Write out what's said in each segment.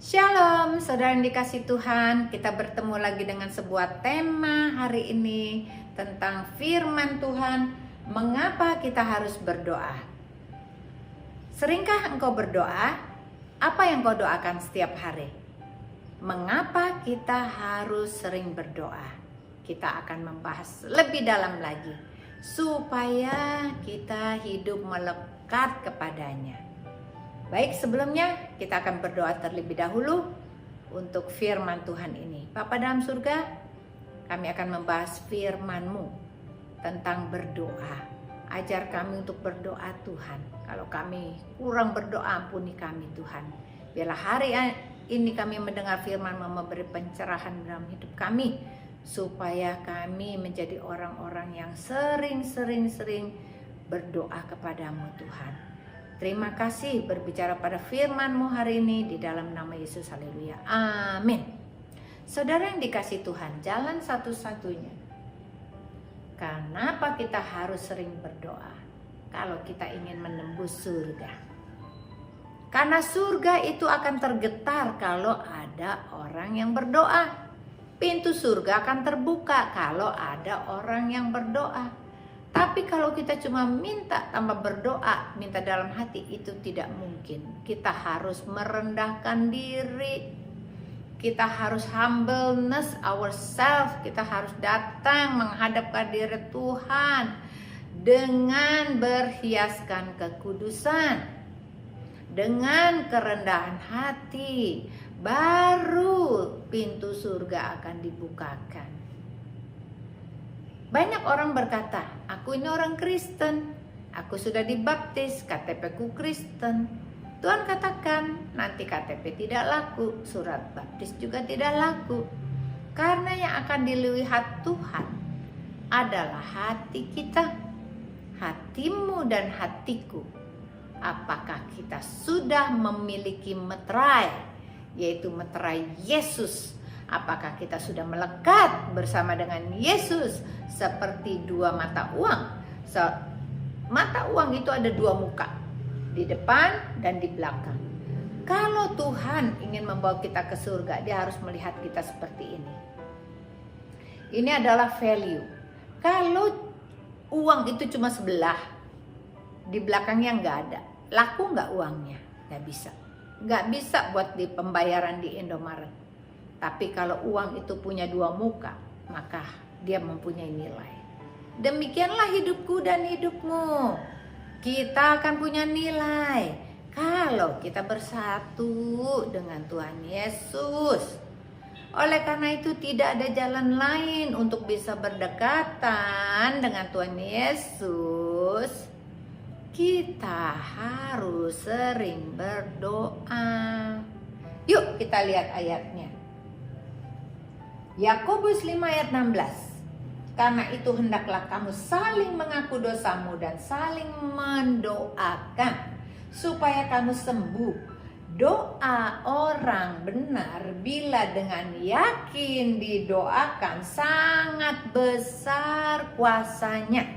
Shalom, saudara yang dikasih Tuhan. Kita bertemu lagi dengan sebuah tema hari ini tentang firman Tuhan. Mengapa kita harus berdoa? Seringkah engkau berdoa? Apa yang kau doakan setiap hari? Mengapa kita harus sering berdoa? Kita akan membahas lebih dalam lagi supaya kita hidup melekat kepadanya. Baik, sebelumnya kita akan berdoa terlebih dahulu untuk firman Tuhan ini. Bapa dalam surga, kami akan membahas firman-Mu tentang berdoa. Ajar kami untuk berdoa Tuhan. Kalau kami kurang berdoa, ampuni kami Tuhan. Biarlah hari ini kami mendengar firman-Mu memberi pencerahan dalam hidup kami, supaya kami menjadi orang-orang yang sering berdoa kepadamu Tuhan. Terima kasih berbicara pada firman-Mu hari ini di dalam nama Yesus, haleluya, amin. Saudara yang dikasih Tuhan, jalan satu-satunya kenapa kita harus sering berdoa kalau kita ingin menembus surga. Karena surga itu akan tergetar kalau ada orang yang berdoa. Pintu surga akan terbuka kalau ada orang yang berdoa. Tapi kalau kita cuma minta tanpa berdoa, minta dalam hati, itu tidak mungkin. Kita harus merendahkan diri. Kita harus humbleness ourselves. Kita harus datang menghadapkan diri Tuhan dengan berhiaskan kekudusan, dengan kerendahan hati. Baru pintu surga akan dibukakan. Banyak orang berkata, aku ini orang Kristen, aku sudah dibaptis, KTP-ku Kristen. Tuhan katakan, nanti KTP tidak laku, surat baptis juga tidak laku. Karena yang akan dilihat Tuhan adalah hati kita, hatimu dan hatiku. Apakah kita sudah memiliki meterai, yaitu meterai Yesus? Apakah kita sudah melekat bersama dengan Yesus seperti dua mata uang? Mata uang itu ada dua muka, di depan dan di belakang. Kalau Tuhan ingin membawa kita ke surga, Dia harus melihat kita seperti ini. Ini adalah value. Kalau uang itu cuma sebelah, di belakangnya nggak ada, laku nggak uangnya? Nggak bisa. Nggak bisa buat di pembayaran di Indomaret. Tapi kalau uang itu punya dua muka, maka dia mempunyai nilai. Demikianlah hidupku dan hidupmu. Kita akan punya nilai kalau kita bersatu dengan Tuhan Yesus. Oleh karena itu tidak ada jalan lain untuk bisa berdekatan dengan Tuhan Yesus. Kita harus sering berdoa. Yuk kita lihat ayatnya. Yakobus 5 ayat 16. Karena itu hendaklah kamu saling mengaku dosamu dan saling mendoakan supaya kamu sembuh. Doa orang benar bila dengan yakin didoakan sangat besar kuasanya.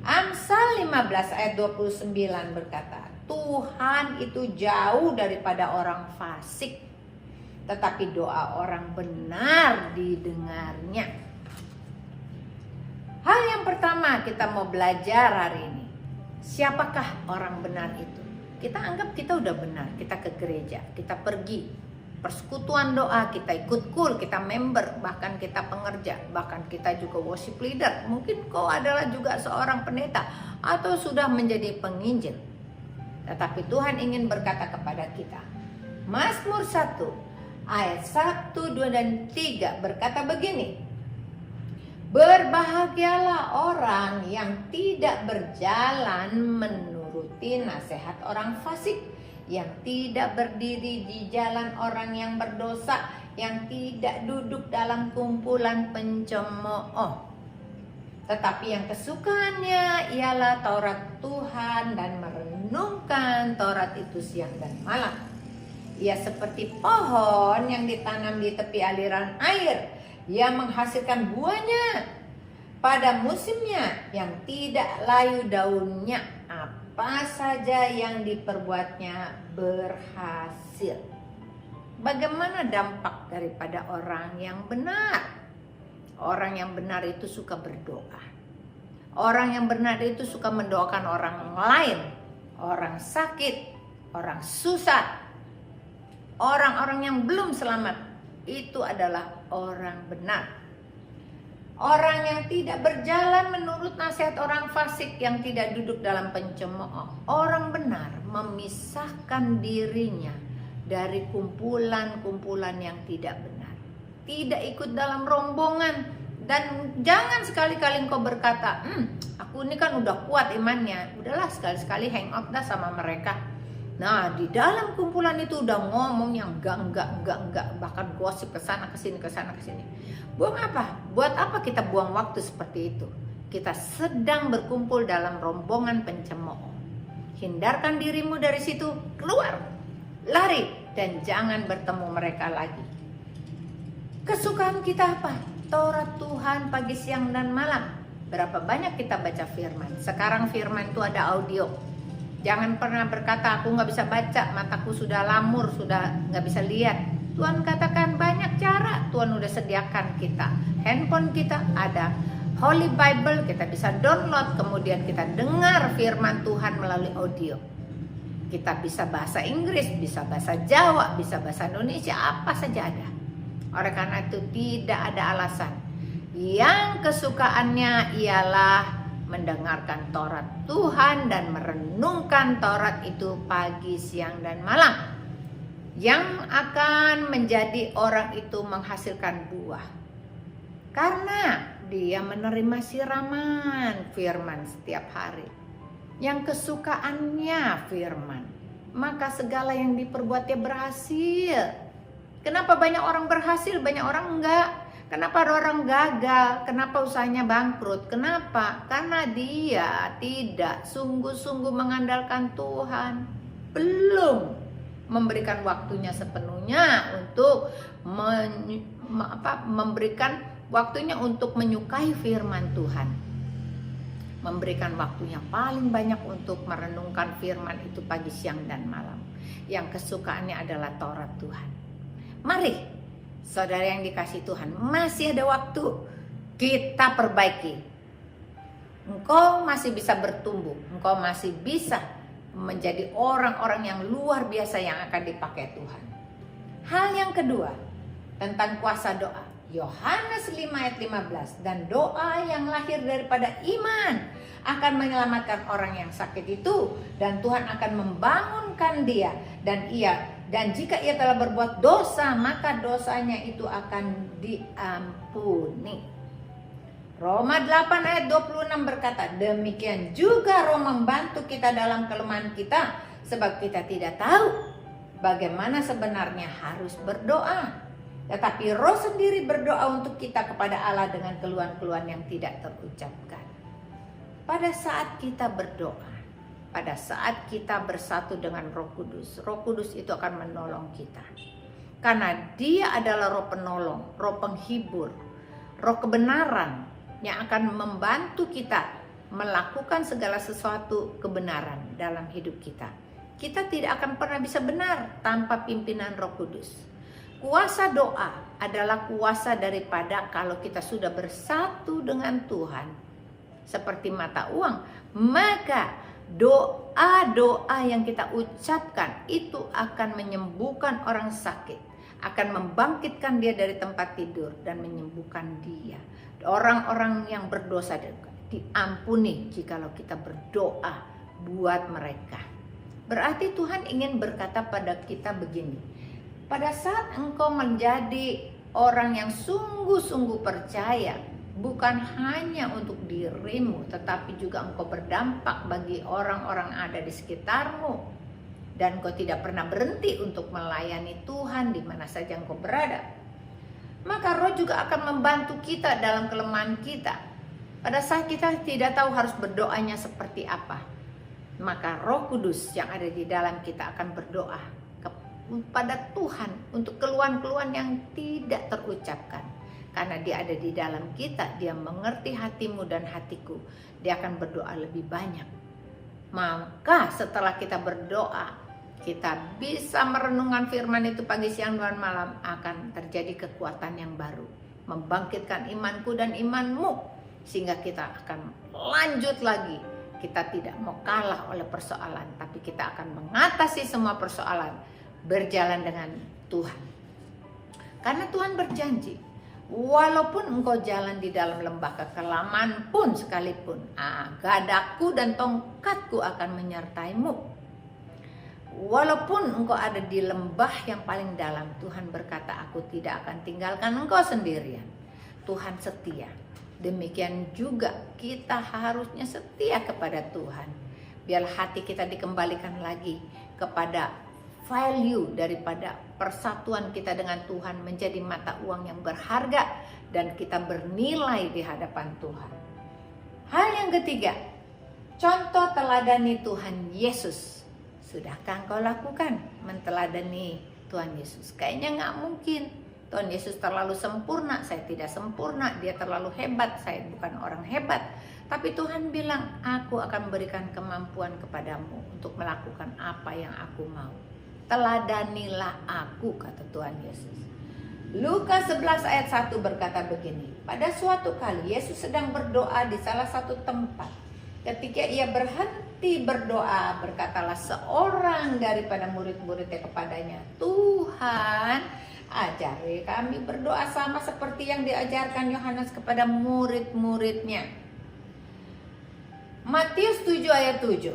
Amsal 15 ayat 29 berkata, Tuhan itu jauh daripada orang fasik, tetapi doa orang benar didengarnya. Hal yang pertama kita mau belajar hari ini, siapakah orang benar itu? Kita anggap kita udah benar, kita ke gereja, kita pergi persekutuan doa, kita ikut KUL, kita member, bahkan kita pengerja, bahkan kita juga worship leader. Mungkin kau adalah juga seorang pendeta atau sudah menjadi penginjil. Tetapi Tuhan ingin berkata kepada kita, Mazmur 1 ayat 1, 2, dan 3 berkata begini. Berbahagialah orang yang tidak berjalan menuruti nasihat orang fasik, yang tidak berdiri di jalan orang yang berdosa, yang tidak duduk dalam kumpulan pencemooh. Tetapi yang kesukaannya ialah Taurat Tuhan dan merenungkan Taurat itu siang dan malam. Ia seperti pohon yang ditanam di tepi aliran air, yang menghasilkan buahnya pada musimnya, yang tidak layu daunnya, apa saja yang diperbuatnya berhasil. Bagaimana dampak daripada orang yang benar? Orang yang benar itu suka berdoa. Orang yang benar itu suka mendoakan orang lain, orang sakit, orang susah, orang-orang yang belum selamat. Itu adalah orang benar. Orang yang tidak berjalan menurut nasihat orang fasik yang tidak duduk dalam pencemooh. Orang benar memisahkan dirinya dari kumpulan-kumpulan yang tidak benar. Tidak ikut dalam rombongan. Dan jangan sekali-kali engkau berkata, aku ini kan udah kuat imannya. Udahlah sekali-sekali hangout dah sama mereka. Nah, di dalam kumpulan itu udah ngomong yang enggak, bahkan gosip ke sana ke sini. Buang apa? Buat apa kita buang waktu seperti itu? Kita sedang berkumpul dalam rombongan pencemooh. Hindarkan dirimu dari situ, keluar, lari, dan jangan bertemu mereka lagi. Kesukaan kita apa? Taurat Tuhan pagi, siang, dan malam. Berapa banyak kita baca firman? Sekarang firman itu ada audio. Jangan pernah berkata, aku gak bisa baca, mataku sudah lamur, sudah gak bisa lihat. Tuhan katakan banyak cara. Tuhan udah sediakan kita. Handphone kita ada Holy Bible, kita bisa download. Kemudian kita dengar firman Tuhan melalui audio. Kita bisa bahasa Inggris, bisa bahasa Jawa, bisa bahasa Indonesia, apa saja ada. Oleh karena itu tidak ada alasan. Yang kesukaannya ialah mendengarkan Taurat Tuhan dan merenungkan Taurat itu pagi, siang, dan malam. Yang akan menjadi orang itu menghasilkan buah. Karena dia menerima siraman firman setiap hari. Yang kesukaannya firman. Maka segala yang diperbuatnya berhasil. Kenapa banyak orang berhasil, banyak orang enggak? Kenapa ada orang gagal? Kenapa usahanya bangkrut? Kenapa? Karena dia tidak sungguh-sungguh mengandalkan Tuhan. Belum memberikan waktunya sepenuhnya untuk memberikan waktunya untuk menyukai firman Tuhan. Memberikan waktunya paling banyak untuk merenungkan firman itu pagi, siang, dan malam. Yang kesukaannya adalah Taurat Tuhan. Mari, saudara yang dikasih Tuhan, masih ada waktu kita perbaiki. Engkau masih bisa bertumbuh, engkau masih bisa menjadi orang-orang yang luar biasa yang akan dipakai Tuhan. Hal yang kedua, tentang kuasa doa. Yohanes 5 ayat 15, dan doa yang lahir daripada iman akan menyelamatkan orang yang sakit itu, dan Tuhan akan membangunkan dia, dan jika ia telah berbuat dosa, maka dosanya itu akan diampuni. Roma 8 ayat 26 berkata, demikian juga Roh membantu kita dalam kelemahan kita, sebab kita tidak tahu bagaimana sebenarnya harus berdoa. Tetapi Roh sendiri berdoa untuk kita kepada Allah dengan keluhan-keluhan yang tidak terucapkan. Pada saat kita berdoa, pada saat kita bersatu dengan Roh Kudus itu akan menolong kita. Karena Dia adalah Roh penolong, Roh penghibur, Roh kebenaran yang akan membantu kita melakukan segala sesuatu kebenaran dalam hidup kita. Kita tidak akan pernah bisa benar tanpa pimpinan Roh Kudus. Kuasa doa adalah kuasa daripada kalau kita sudah bersatu dengan Tuhan seperti mata uang, maka doa-doa yang kita ucapkan itu akan menyembuhkan orang sakit, akan membangkitkan dia dari tempat tidur dan menyembuhkan dia. Orang-orang yang berdosa diampuni jikalau kita berdoa buat mereka. Berarti Tuhan ingin berkata pada kita begini, pada saat engkau menjadi orang yang sungguh-sungguh percaya, bukan hanya untuk dirimu, tetapi juga engkau berdampak bagi orang-orang ada di sekitarmu. Dan engkau tidak pernah berhenti untuk melayani Tuhan di mana saja engkau berada. Maka Roh juga akan membantu kita dalam kelemahan kita. Pada saat kita tidak tahu harus berdoanya seperti apa, maka Roh Kudus yang ada di dalam kita akan berdoa kepada Tuhan untuk keluhan-keluhan yang tidak terucapkan. Karena Dia ada di dalam kita, Dia mengerti hatimu dan hatiku. Dia akan berdoa lebih banyak. Maka setelah kita berdoa, kita bisa merenungkan firman itu pagi, siang, dan malam, akan terjadi kekuatan yang baru, membangkitkan imanku dan imanmu, sehingga kita akan lanjut lagi. Kita tidak mau kalah oleh persoalan, tapi kita akan mengatasi semua persoalan, berjalan dengan Tuhan. Karena Tuhan berjanji, walaupun engkau jalan di dalam lembah kekelaman pun sekalipun, gadaku dan tongkatku akan menyertaimu. Walaupun engkau ada di lembah yang paling dalam, Tuhan berkata, aku tidak akan tinggalkan engkau sendirian. Tuhan setia. Demikian juga kita harusnya setia kepada Tuhan. Biar hati kita dikembalikan lagi kepada value daripada persatuan kita dengan Tuhan, menjadi mata uang yang berharga dan kita bernilai di hadapan Tuhan. Hal yang ketiga, contoh teladani Tuhan Yesus. Sudahkah engkau lakukan menteladani Tuhan Yesus? Kayaknya nggak mungkin. Tuhan Yesus terlalu sempurna, saya tidak sempurna. Dia terlalu hebat, saya bukan orang hebat. Tapi Tuhan bilang, aku akan berikan kemampuan kepadamu untuk melakukan apa yang aku mau. Teladanilah aku, kata Tuhan Yesus. Lukas 11 ayat 1 berkata begini. Pada suatu kali Yesus sedang berdoa di salah satu tempat. Ketika ia berhenti berdoa, berkatalah seorang daripada murid-muridnya kepadanya, Tuhan, ajari kami berdoa sama seperti yang diajarkan Yohanes kepada murid-muridnya. Matius 7 ayat 7.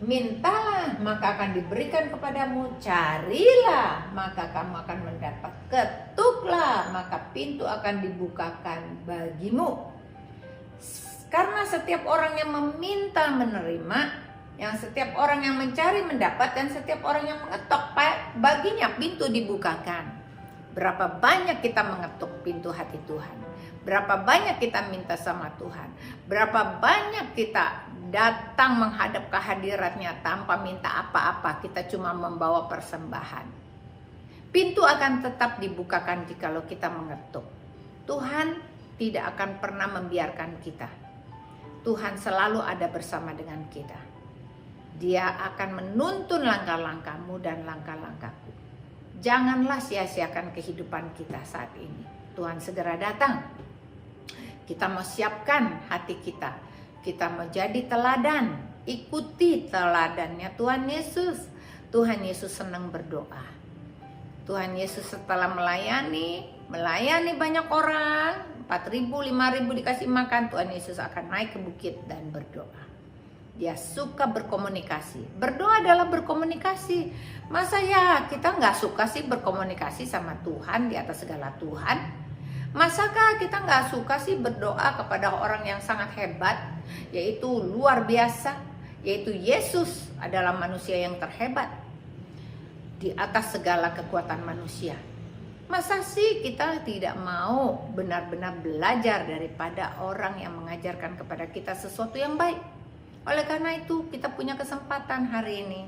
Mintalah maka akan diberikan kepadamu, carilah maka kamu akan mendapat, ketuklah maka pintu akan dibukakan bagimu. Karena setiap orang yang meminta menerima, yang setiap orang yang mencari mendapat, dan setiap orang yang mengetok baginya pintu dibukakan. Berapa banyak kita mengetuk pintu hati Tuhan? Berapa banyak kita minta sama Tuhan? Berapa banyak kita datang menghadap kehadiratnya tanpa minta apa-apa, kita cuma membawa persembahan. Pintu akan tetap dibukakan jikalau kita mengetuk. Tuhan tidak akan pernah membiarkan kita. Tuhan selalu ada bersama dengan kita. Dia akan menuntun langkah-langkahmu dan langkah-langkahku. Janganlah sia-siakan kehidupan kita saat ini. Tuhan segera datang. Kita mau siapkan hati kita. Kita mau jadi teladan. Ikuti teladannya Tuhan Yesus. Tuhan Yesus senang berdoa. Tuhan Yesus setelah melayani banyak orang, 4.000, 5.000 dikasih makan, Tuhan Yesus akan naik ke bukit dan berdoa. Dia suka berkomunikasi. Berdoa adalah berkomunikasi. Masa ya kita nggak suka sih berkomunikasi sama Tuhan di atas segala Tuhan? Masakah kita nggak suka sih berdoa kepada orang yang sangat hebat, yaitu luar biasa, yaitu Yesus adalah manusia yang terhebat di atas segala kekuatan manusia. Masa sih kita tidak mau benar-benar belajar daripada orang yang mengajarkan kepada kita sesuatu yang baik? Oleh karena itu kita punya kesempatan hari ini.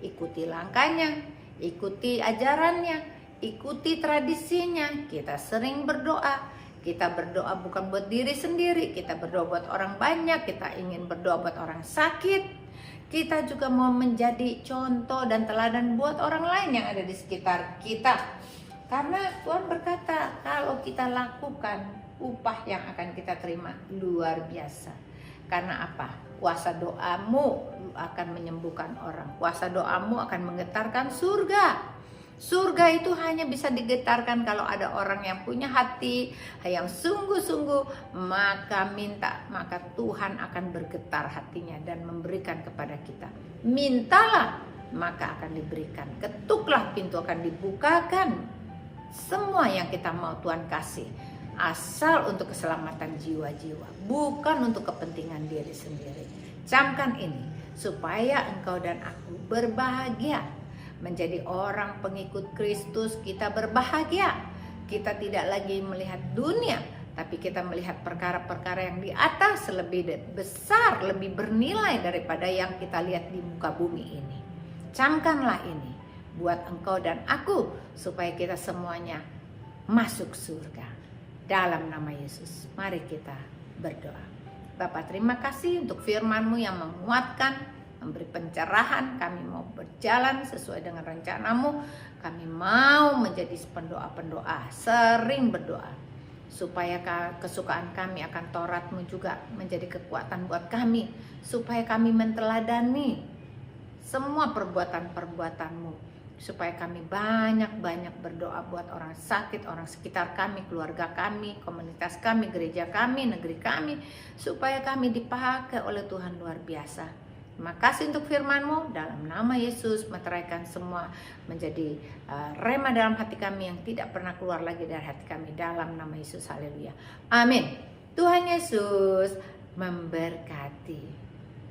Ikuti langkahnya, ikuti ajarannya, ikuti tradisinya. Kita sering berdoa. Kita berdoa bukan buat diri sendiri, kita berdoa buat orang banyak, kita ingin berdoa buat orang sakit. Kita juga mau menjadi contoh dan teladan buat orang lain yang ada di sekitar kita. Karena Tuhan berkata, kalau kita lakukan, upah yang akan kita terima luar biasa. Karena apa? Kuasa doamu akan menyembuhkan orang. Kuasa doamu akan menggetarkan surga. Surga itu hanya bisa digetarkan kalau ada orang yang punya hati yang sungguh-sungguh, maka minta, maka Tuhan akan bergetar hatinya dan memberikan kepada kita. Mintalah, maka akan diberikan. Ketuklah, pintu akan dibukakan. Semua yang kita mau Tuhan kasih, asal untuk keselamatan jiwa-jiwa, bukan untuk kepentingan diri sendiri. Camkan ini supaya engkau dan aku berbahagia, menjadi orang pengikut Kristus. Kita berbahagia. Kita tidak lagi melihat dunia, tapi kita melihat perkara-perkara yang di atas, lebih besar, lebih bernilai daripada yang kita lihat di muka bumi ini. Camkanlah ini buat engkau dan aku, supaya kita semuanya masuk surga. Dalam nama Yesus, mari kita berdoa. Bapa, terima kasih untuk firman-Mu yang menguatkan, memberi pencerahan. Kami mau berjalan sesuai dengan rencanamu. Kami mau menjadi pendoa-pendoa, sering berdoa, supaya kesukaan kami akan Tauratmu juga menjadi kekuatan buat kami, supaya kami menteladani semua perbuatan-perbuatanmu, supaya kami banyak-banyak berdoa buat orang sakit, orang sekitar kami, keluarga kami, komunitas kami, gereja kami, negeri kami, supaya kami dipakai oleh Tuhan luar biasa. Terima kasih untuk firman-Mu, dalam nama Yesus meteraikan semua menjadi rema dalam hati kami yang tidak pernah keluar lagi dari hati kami, dalam nama Yesus. Haleluya, amin. Tuhan Yesus memberkati.